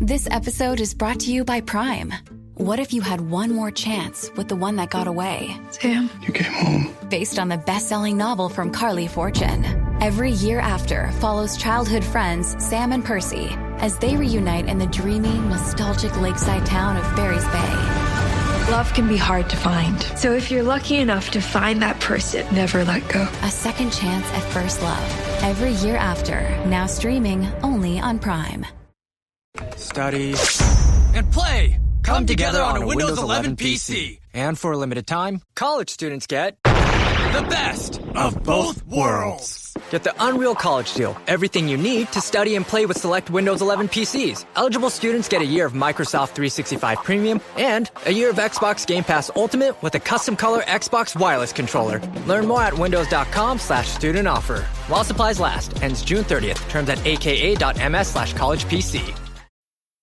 This episode is brought to you by Prime. What if you had one more chance with the one that got away? Sam. You came home. Based on the best-selling novel from Carly Fortune. Every Year After follows childhood friends Sam and Percy as they reunite in the dreamy, nostalgic lakeside town of Barry's Bay. Love can be hard to find. So if you're lucky enough to find that person, never let go. A second chance at first love. Every Year After, now streaming only on Prime. Study and play come together on a Windows 11 PC. And for a limited time, college students get the best of both worlds. Get the Unreal College Deal. Everything you need to study and play with select Windows 11 PCs. Eligible students get a year of Microsoft 365 Premium and a year of Xbox Game Pass Ultimate with a custom color Xbox wireless controller. Learn more at windows.com/student offer. While supplies last. Ends June 30th. Terms at aka.ms/collegepc.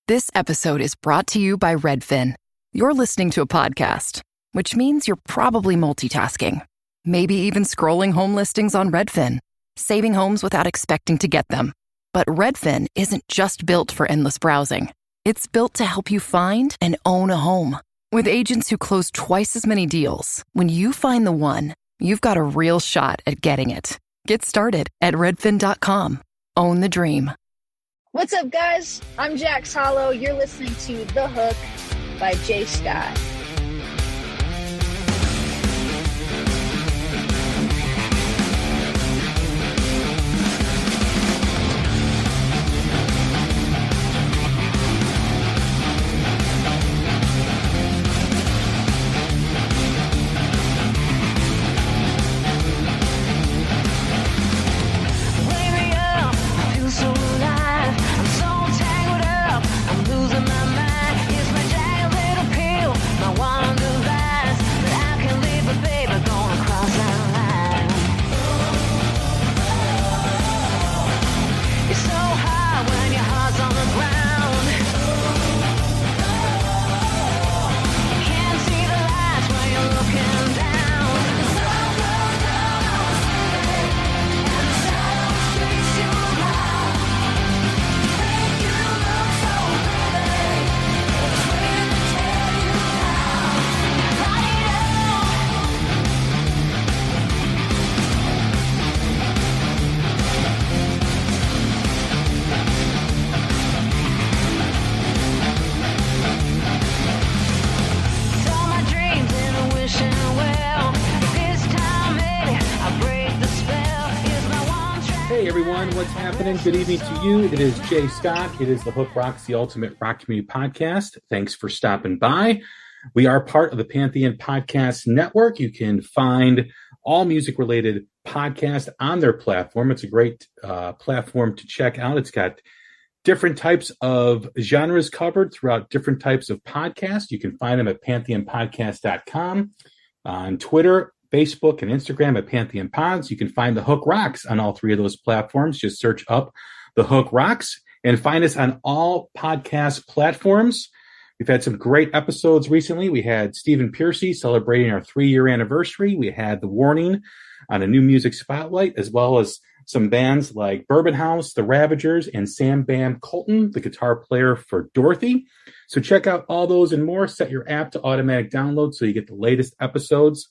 This episode is brought to you by Redfin. You're listening to a podcast, which means you're probably multitasking. Maybe even scrolling home listings on Redfin, saving homes without expecting to get them. But Redfin isn't just built for endless browsing. It's built to help you find and own a home. With agents who close twice as many deals, when you find the one, you've got a real shot at getting it. Get started at redfin.com. Own the dream. What's up, guys? I'm Jax Hollow. You're listening to The Hook by Jay Scott. What's happening? Good evening to you. It is Jay Scott. It is The Hook Rocks, the ultimate rock community podcast. Thanks for stopping by. We are part of the Pantheon Podcast Network. You can find all music-related podcasts on their platform. It's a great platform to check out. It's got different types of genres covered throughout different types of podcasts. You can find them at pantheonpodcast.com, on Twitter, Facebook, and Instagram at Pantheon Pods. You can find The Hook Rocks on all three of those platforms. Just search up The Hook Rocks and find us on all podcast platforms. We've had some great episodes recently. We had Stephen Piercy celebrating our 3-year anniversary. We had The Warning on a new music spotlight, as well as some bands like Bourbon House, The Ravagers, and Sam Bam Colton, the guitar player for Dorothy. So check out all those and more. Set your app to automatic download so you get the latest episodes.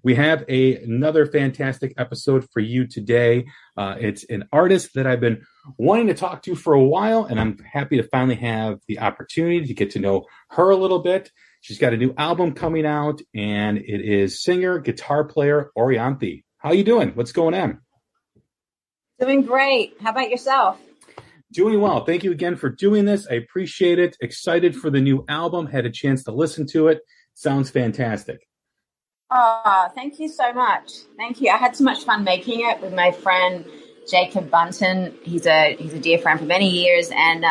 We have another fantastic episode for you today. It's an artist that I've been wanting to talk to for a while, and I'm happy to finally have the opportunity to get to know her a little bit. She's got a new album coming out, and it is singer, guitar player, Orianthi. How you doing? What's going on? Doing great. How about yourself? Doing well. Thank you again for doing this. I appreciate it. Excited for the new album. Had a chance to listen to it. Sounds fantastic. Oh, thank you so much. Thank you. I had so much fun making it with my friend Jacob Bunton. He's a dear friend for many years, and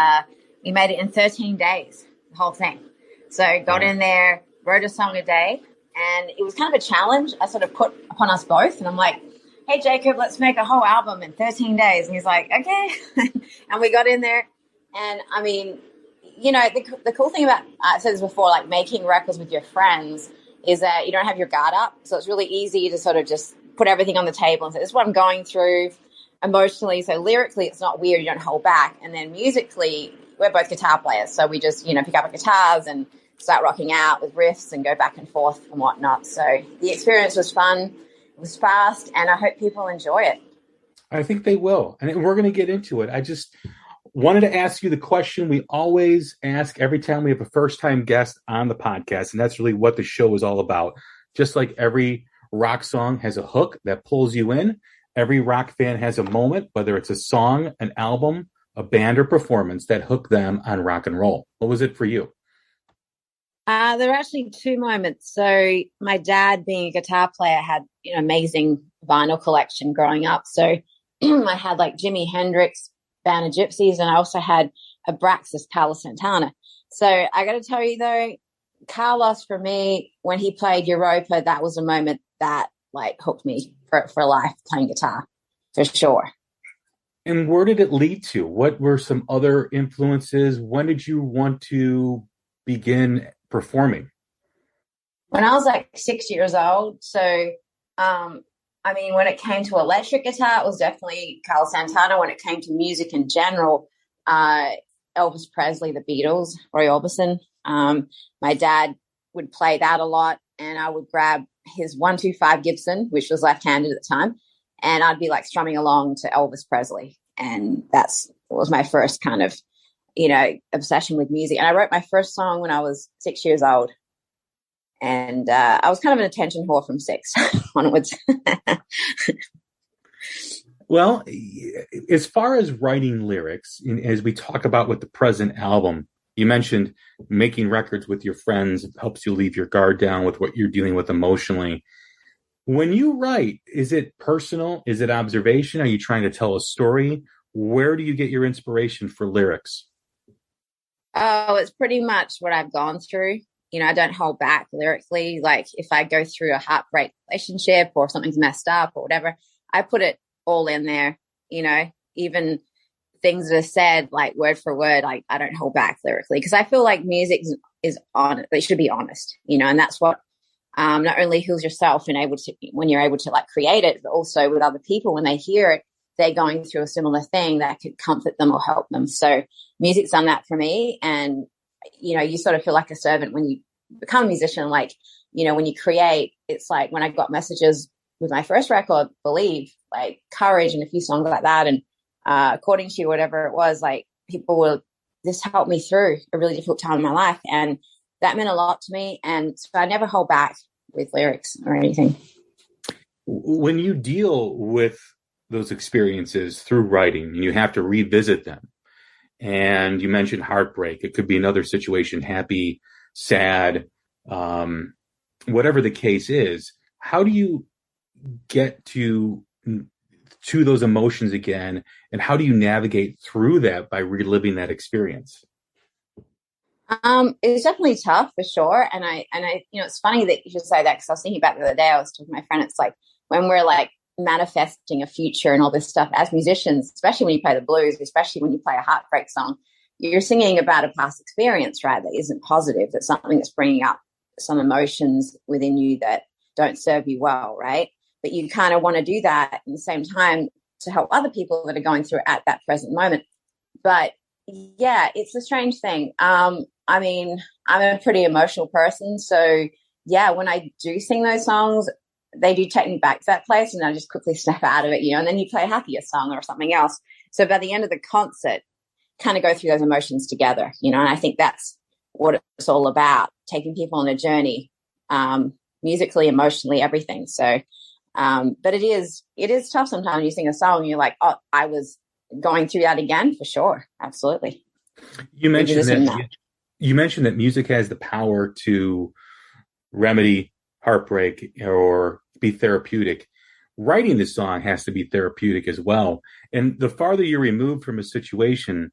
we made it in 13 days, the whole thing. So got in there, wrote a song a day, and it was kind of a challenge I sort of put upon us both. And I'm like, hey, Jacob, let's make a whole album in 13 days. And he's like, okay. And we got in there. And I mean, you know, the cool thing about, I said this before, like making records with your friends is that you don't have your guard up. So it's really easy to sort of just put everything on the table and say, this is what I'm going through emotionally. So lyrically, it's not weird. You don't hold back. And then musically, we're both guitar players. So we just, pick up our guitars and start rocking out with riffs and go back and forth and whatnot. So the experience was fun. It was fast, and I hope people enjoy it. I think they will. And we're going to get into it. I just wanted to ask you the question we always ask every time we have a first-time guest on the podcast, and that's really what the show is all about. Just like every rock song has a hook that pulls you in, every rock fan has a moment, whether it's a song, an album, a band, or performance that hooked them on rock and roll. What was it for you? There are actually two moments. So my dad, being a guitar player, had an amazing vinyl collection growing up. So I had like Jimi Hendrix, Band of Gypsies, and I also had Abraxas, Carlos Santana. So I got to tell you though, Carlos, for me, when he played Europa, that was a moment that like hooked me for life playing guitar, for sure. And where did it lead to? What were some other influences? When did you want to begin performing? When I was like 6 years old. So, when it came to electric guitar, it was definitely Carlos Santana. When it came to music in general, Elvis Presley, the Beatles, Roy Orbison. My dad would play that a lot, and I would grab his 125 Gibson, which was left-handed at the time, and I'd be like strumming along to Elvis Presley. And that was my first kind of, obsession with music. And I wrote my first song when I was 6 years old. And I was kind of an attention whore from 6 onwards. Well, as far as writing lyrics, as we talk about with the present album, you mentioned making records with your friends helps you leave your guard down with what you're dealing with emotionally. When you write, is it personal? Is it observation? Are you trying to tell a story? Where do you get your inspiration for lyrics? Oh, it's pretty much what I've gone through. I don't hold back lyrically. Like if I go through a heartbreak relationship or something's messed up or whatever, I put it all in there, even things that are said like word for word, like I don't hold back lyrically because I feel like music is honest. It should be honest, and that's what not only heals yourself and when you're able to like create it, but also with other people when they hear it, they're going through a similar thing that could comfort them or help them. So music's done that for me. And, you sort of feel like a servant when you become a musician. Like, when you create, it's like when I got messages with my first record, Believe, like Courage and a few songs like that. And According to You, whatever it was, like this helped me through a really difficult time in my life. And that meant a lot to me. And so I never hold back with lyrics or anything. When you deal with those experiences through writing and you have to revisit them, and you mentioned heartbreak, it could be another situation, happy, sad, whatever the case is, how do you get to those emotions again, and how do you navigate through that by reliving that experience? It's definitely tough for sure. And I, it's funny that you should say that because I was thinking about the other day, I was talking to my friend, it's like when we're like manifesting a future and all this stuff as musicians, especially when you play the blues, especially when you play a heartbreak song, you're singing about a past experience, right? That isn't positive. That's something that's bringing up some emotions within you that don't serve you well, right? But you kind of want to do that at the same time to help other people that are going through it at that present moment. But yeah, it's a strange thing. I'm a pretty emotional person. So yeah, when I do sing those songs, they do take me back to that place and I just quickly snap out of it, and then you play a happier song or something else. So by the end of the concert, kind of go through those emotions together, and I think that's what it's all about, taking people on a journey, musically, emotionally, everything. So, but it is tough sometimes when you sing a song and you're like, oh, I was going through that again, for sure. Absolutely. You mentioned that music has the power to remedy heartbreak or be therapeutic. Writing the song has to be therapeutic as well. And the farther you're removed from a situation,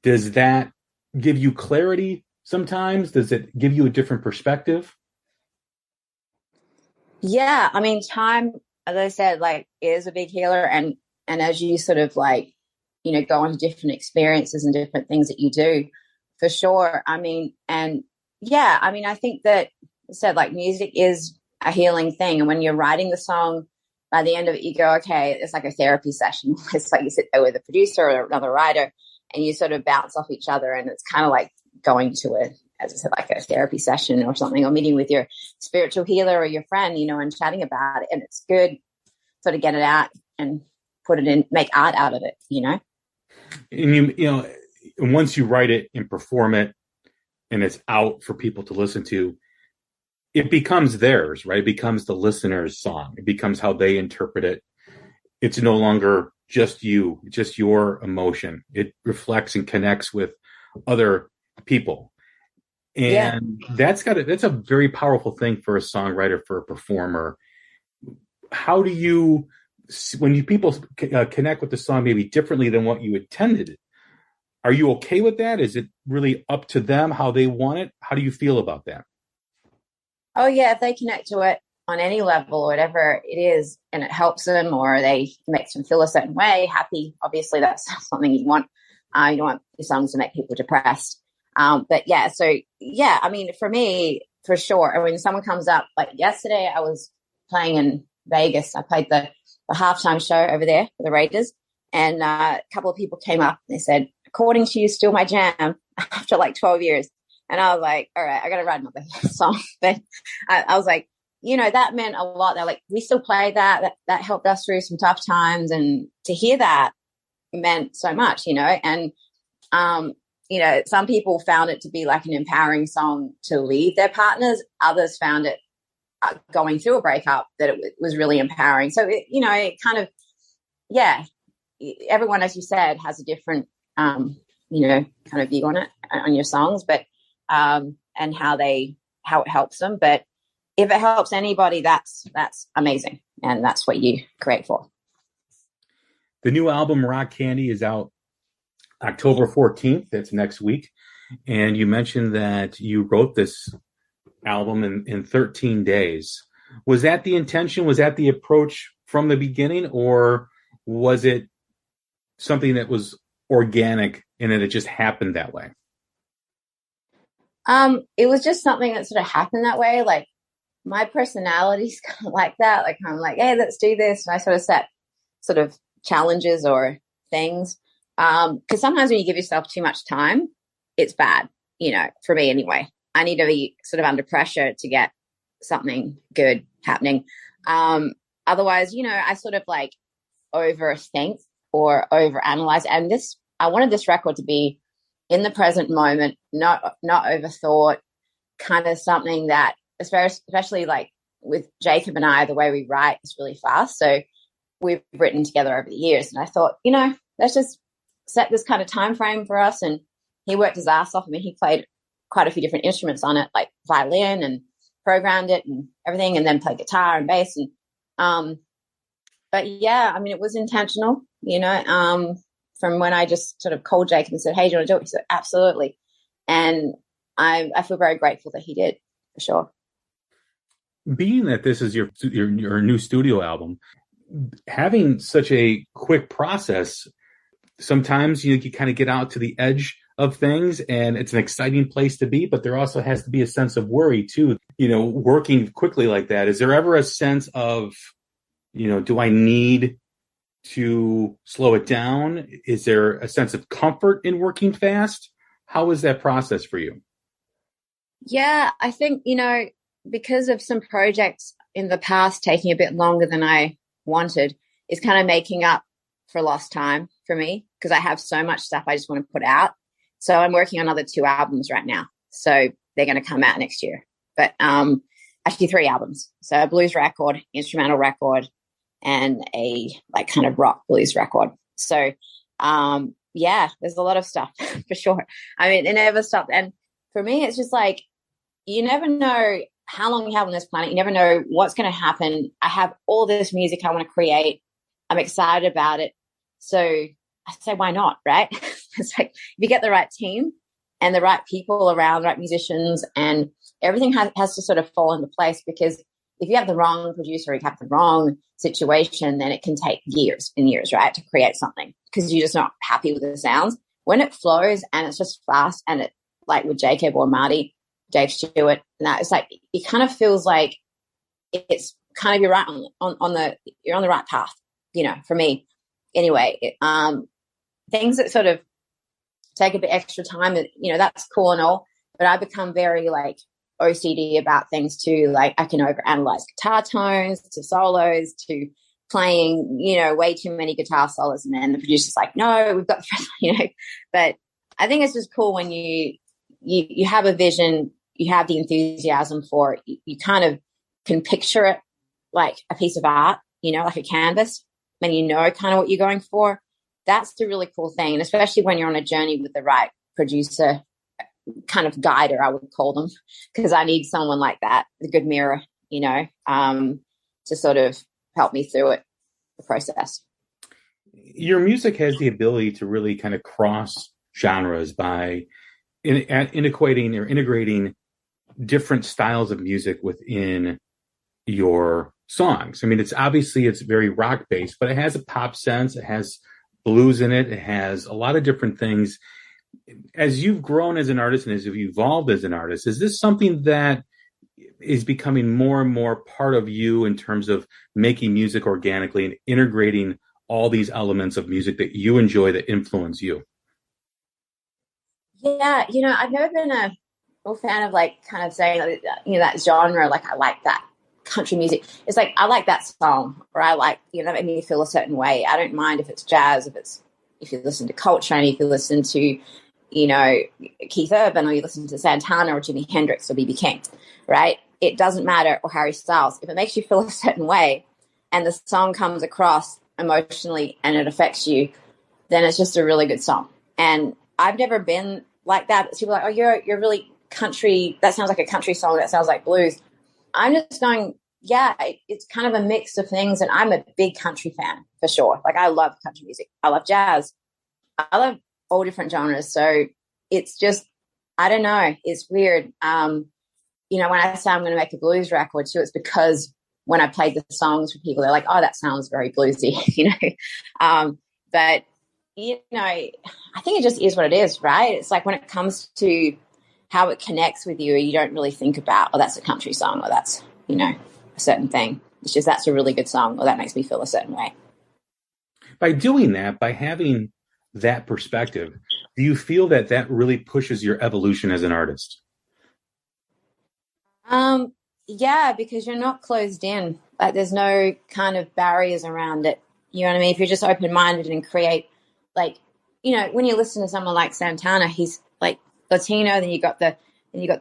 does that give you clarity sometimes? Does it give you a different perspective? Yeah. Time, as I said, like is a big healer. And as you sort of like, go into different experiences and different things that you do, for sure. I think that I said, like, music is a healing thing. And when you're writing the song, by the end of it, you go, okay, it's like a therapy session. It's like you sit there with a producer or another writer and you sort of bounce off each other, and it's kind of like going to as I said, like a therapy session or something, or meeting with your spiritual healer or your friend, and chatting about it. And it's good sort of get it out and put it in, make art out of it, And and once you write it and perform it and it's out for people to listen to, it becomes theirs, right? It becomes the listener's song. It becomes how they interpret it. It's no longer just you, just your emotion. It reflects and connects with other people. And that's a very powerful thing for a songwriter, for a performer. How do you, when people connect with the song maybe differently than what you intended, are you okay with that? Is it really up to them how they want it? How do you feel about that? Oh yeah, if they connect to it on any level or whatever it is, and it helps them, or they makes them feel a certain way, happy, obviously that's something you want. You don't want your songs to make people depressed. But yeah, so yeah, I mean, for me, for sure. I mean, someone comes up, like yesterday I was playing in Vegas. I played the halftime show over there for the Raiders, and a couple of people came up and they said, "According to you, still my jam," after like 12 years. And I was like, all right, I got to write another song. But I was like, that meant a lot. They're like, we still play that helped us through some tough times. And to hear that meant so much, and, some people found it to be like an empowering song to leave their partners. Others found it going through a breakup that it was really empowering. So, it kind of, everyone, as you said, has a different, kind of view on it, on your songs, but, and how it helps them. But if it helps anybody, that's amazing. And that's what you create for. The new album Rock Candy is out October 14th. That's next week. And you mentioned that you wrote this album in 13 days. Was that the intention? Was that the approach from the beginning, or was it something that was organic and then it just happened that way? It was just something that sort of happened that way. Like my personality's kind of like that. Like I'm like, hey, let's do this. And I sort of set sort of challenges or things. Because sometimes when you give yourself too much time, it's bad, for me anyway. I need to be sort of under pressure to get something good happening. Otherwise, I sort of like overthink or overanalyze. And I wanted this record to be in the present moment, not overthought, kind of something that, especially like with Jacob and I, the way we write is really fast. So we've written together over the years. And I thought, let's just set this kind of time frame for us. And he worked his ass off. I mean, he played quite a few different instruments on it, like violin, and programmed it and everything, and then played guitar and bass. And but yeah, I mean, it was intentional, from when I just sort of called Jacob and said, hey, do you want to do it? He said, absolutely. And I feel very grateful that he did, for sure. Being that this is your new studio album, having such a quick process, sometimes you kind of get out to the edge of things and it's an exciting place to be, but there also has to be a sense of worry too, working quickly like that. Is there ever a sense of, do I need to slow it down? Is there a sense of comfort in working fast? How is that process for you? Yeah, I think, because of some projects in the past taking a bit longer than I wanted, is kind of making up for lost time for me, because I have so much stuff I just want to put out. So I'm working on another 2 albums right now. So they're going to come out next year. But actually 3 albums. So a blues record, instrumental record, and a like kind of rock blues record. So there's a lot of stuff for sure. I mean, it never stopped. And for me, it's just like, you never know how long you have on this planet. You never know what's going to happen. I have all this music I want to create. I'm excited about it. So I say, why not? Right? It's like, if you get the right team and the right people around, the right musicians, and everything has to sort of fall into place, because if you have the wrong producer, you have the wrong situation, then it can take years and years, right, to create something, because you're just not happy with the sounds. When it flows and it's just fast, and it, like with Jacob or Marty, Dave Stewart, and that, it's like, it kind of feels like it's kind of, you're right you're on the right path, for me anyway. Things that sort of take a bit extra time, and that's cool and all, but I become very like OCD about things too. Like I can overanalyze guitar tones to solos to playing, way too many guitar solos, and then the producer's like, no, we've got but I think it's just cool when you have a vision, you have the enthusiasm for it, you kind of can picture it like a piece of art, like a canvas, and kind of what you're going for. That's the really cool thing. And especially when you're on a journey with the right producer, kind of guider, I would call them, because I need someone like that, a good mirror, to sort of help me through the process. Your music has the ability to really kind of cross genres by integrating different styles of music within your songs. I mean, it's very rock based, but it has a pop sense. It has blues in it. It has a lot of different things. As you've grown as an artist and as you've evolved as an artist, is this something that is becoming more and more part of you in terms of making music organically and integrating all these elements of music that you enjoy that influence you? Yeah, I've never been a fan of like kind of saying, that genre, like I like that country music. It's like, I like that song, or I like, that made me feel a certain way. I don't mind if it's jazz, if you listen to Coltrane, if you listen to, Keith Urban, or you listen to Santana or Jimi Hendrix or B.B. King, right? It doesn't matter, or Harry Styles. If it makes you feel a certain way and the song comes across emotionally and it affects you, then it's just a really good song. And I've never been like that. People are like, oh, you're really country. That sounds like a country song. That sounds like blues. I'm just going, yeah, it's kind of a mix of things. And I'm a big country fan for sure. Like I love country music. I love jazz. I love all different genres. So it's just, I don't know. It's weird. When I say I'm going to make a blues record too, it's because when I played the songs for people, they're like, oh, that sounds very bluesy, but I think it just is what it is, right? It's like when it comes to how it connects with you, you don't really think about, oh, that's a country song, or that's, a certain thing. It's just, that's a really good song, or that makes me feel a certain way. By doing that, by having that perspective, do you feel that really pushes your evolution as an artist? Yeah, because you're not closed in. Like there's no kind of barriers around it. You know what I mean? If you're just open-minded and create, like, when you listen to someone like Santana, he's like Latino, then you got the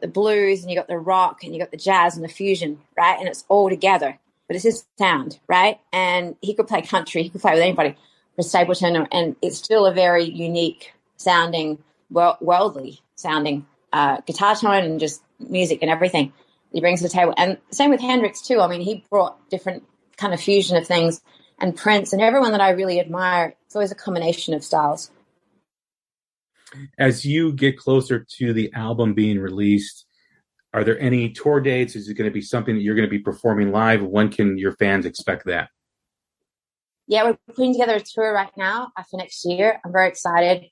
blues, and you got the rock, and you got the jazz and the fusion, right? And it's all together, but it's his sound, right? And he could play country, he could play with anybody, for Stapleton, and it's still a very unique sounding, worldly sounding guitar tone and just music and everything he brings to the table. And same with Hendrix too. I mean, he brought different kind of fusion of things, and Prince and everyone that I really admire. It's always a combination of styles. As you get closer to the album being released, are there any tour dates? Is it going to be something that you're going to be performing live? When can your fans expect that? Yeah, we're putting together a tour right now for next year. I'm very excited.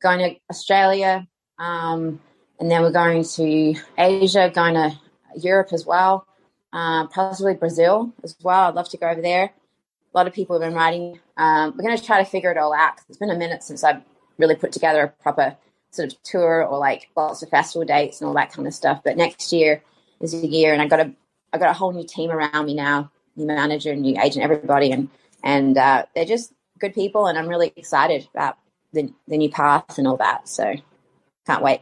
Going to Australia, and then we're going to Asia, going to Europe as well, possibly Brazil as well. I'd love to go over there. A lot of people have been writing. We're going to try to figure it all out. It's been a minute since I've really put together a proper sort of tour, or like lots of festival dates and all that kind of stuff. But next year is a year, and I got a whole new team around me now, new manager, new agent, everybody, and they're just good people, and I'm really excited about the new path and all that. So can't wait.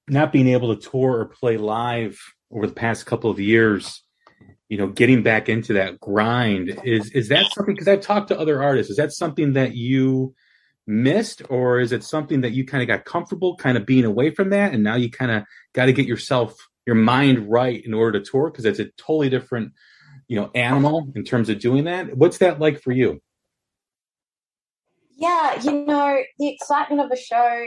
Not being able to tour or play live over the past couple of years, getting back into that grind, is that something, because I've talked to other artists, is that something that you missed, or is it something that you kind of got comfortable kind of being away from that, and now you kind of got to get your mind right in order to tour, because it's a totally different animal in terms of doing that? What's that like for you? Yeah, the excitement of the show,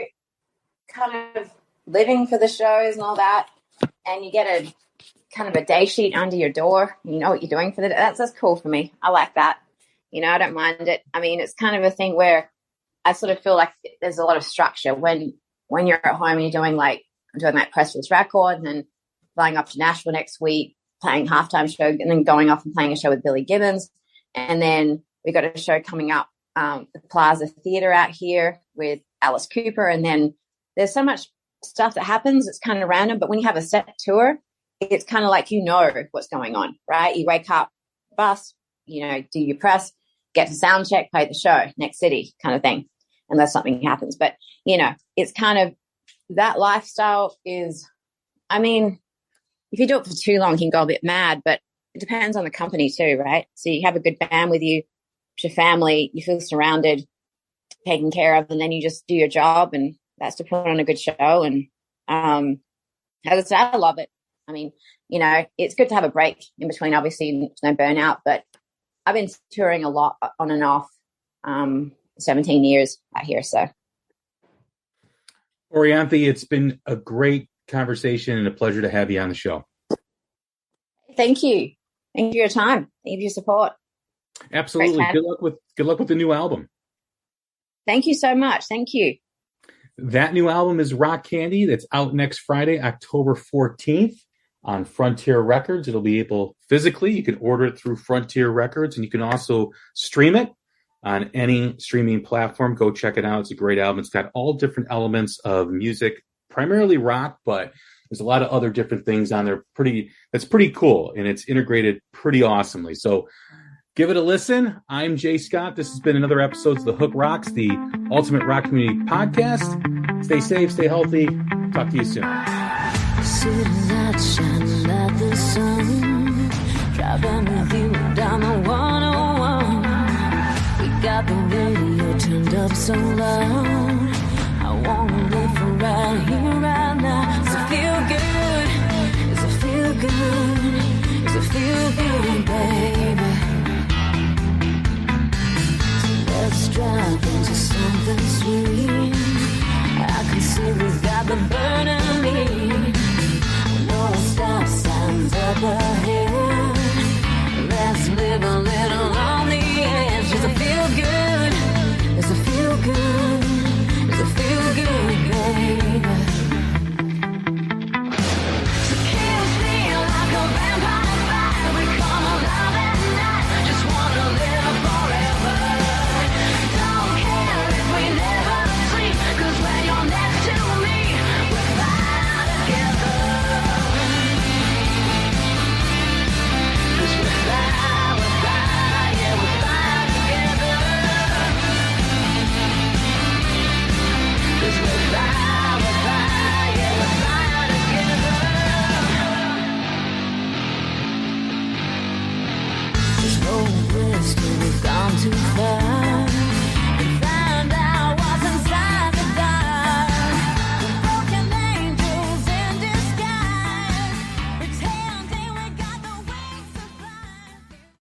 kind of living for the shows and all that, and you get a kind of a day sheet under your door, you know what you're doing for the day. That's cool for me. I like that. I don't mind it. I mean, it's kind of a thing where I sort of feel like there's a lot of structure when you're at home and you're doing I'm doing that press release record, and then flying up to Nashville next week, playing halftime show, and then going off and playing a show with Billy Gibbons. And then we got a show coming up the Plaza Theatre out here with Alice Cooper. And then there's so much stuff that happens. It's kind of random. But when you have a set tour, it's kind of like, you know what's going on, right? You wake up, bus, you know, do your press, get to sound check, play the show, next city kind of thing, unless something happens. But, you know, it's kind of that lifestyle is, I mean, if you do it for too long, you can go a bit mad, but it depends on the company too, right? So you have a good band with you, it's your family, you feel surrounded, taken care of, and then you just do your job, and that's to put on a good show. And as I said, I love it. I mean, you know, it's good to have a break in between, obviously, no burnout, but I've been touring a lot on and off, 17 years out here. So, Orianthi, it's been a great conversation and a pleasure to have you on the show. Thank you. Thank you for your time. Thank you for your support. Absolutely. Good luck with the new album. Thank you so much. Thank you. That new album is Rock Candy. That's out next Friday, October 14th on Frontier Records. It'll be able physically. You can order it through Frontier Records, and you can also stream it on any streaming platform. Go check it out. It's a great album. It's got all different elements of music, primarily rock, but there's a lot of other different things on there. That's pretty cool, and it's integrated pretty awesomely. So give it a listen. I'm Jay Scott. This has been another episode of The Hook Rocks, the Ultimate Rock Community Podcast. Stay safe, stay healthy. Talk to you soon. City lights shining like the sun, driving with you down the 101. We got the radio turned up so loud. I wanna live for right here, right now. Does it feel good? Does it feel good? Does it feel good, baby? So let's drive into something sweet. I can see we got the burning.